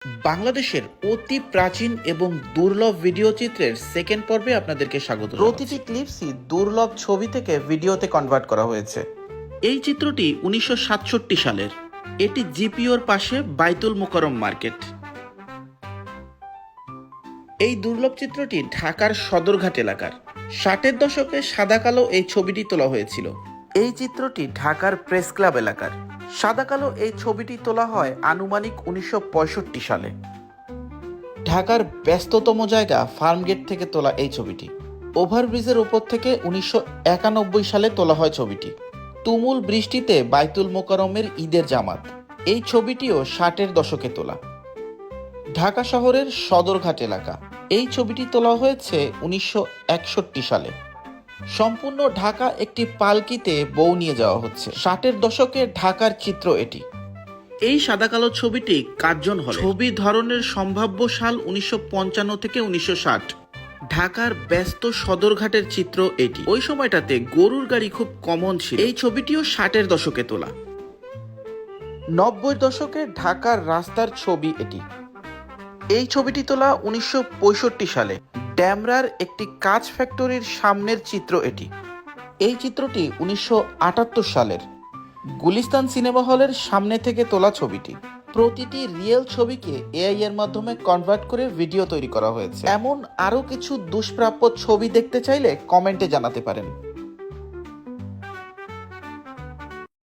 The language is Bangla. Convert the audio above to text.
বাংলাদেশের অতি প্রাচীন এবং দুর্লভ ভিডিও চিত্রের সেকেন্ড পর্বে আপনাদেরকে স্বাগত। প্রতিটি ক্লিপসই দুর্লভ ছবি থেকে ভিডিওতে কনভার্ট করা হয়েছে। এই চিত্রটি 1967 সালের। এটি জিপিওর পাশে বাইতুল মোকাররম মার্কেট। এই দুর্লভ চিত্রটি ঢাকার সদরঘাট এলাকার। 60-এর দশকে সাদা কালো এই ছবিটি তোলা হয়েছিল। এই চিত্রটি ঢাকার প্রেস ক্লাব এলাকার। সাদা কালো এই ছবিটি তোলা হয় আনুমানিক 1965 সালে। ঢাকার ব্যস্ততম জায়গা ফার্মগেট থেকে তোলা এই ছবিটি। ওভারব্রিজের উপর থেকে 1991 সালে তোলা হয় ছবিটি। তুমুল বৃষ্টিতে বাইতুল মোকাররমের ঈদের জামাত। এই ছবিটিও 60-এর দশকে তোলা। ঢাকা শহরের সদরঘাট এলাকা। এই ছবিটি তোলা হয়েছে 1961 সালে। সম্পূর্ণ ঢাকা একটি পালকিতে বউ নিয়ে যাওয়া হচ্ছে। 60-এর দশকের ঢাকার চিত্র এটি। এই সাদা কালো ছবিটি কার্জন হল। ছবি ধরনের সম্ভাব্য সাল 1955 থেকে 1960। ঢাকার ব্যস্ত সদরঘাটের চিত্র এটি। ওই সময়টাতে গরুর গাড়ি খুব কমন ছিল। এই ছবিটিও 60-এর দশকে তোলা। 90-এর দশকে ঢাকার রাস্তার ছবি এটি। এই ছবিটি তোলা 1965 সালে। ড্যামরার একটি কাঁচ ফ্যাক্টরির সামনের চিত্র এটি। এই চিত্রটি 1978 সালের। গুলিস্তান সিনেমা হলের সামনে থেকে তোলা ছবিটি। প্রতিটি রিয়েল ছবিকে এআই এর মাধ্যমে কনভার্ট করে ভিডিও তৈরি করা হয়েছে। এমন আরও কিছু দুষ্প্রাপ্য ছবি দেখতে চাইলে কমেন্টে জানাতে পারেন।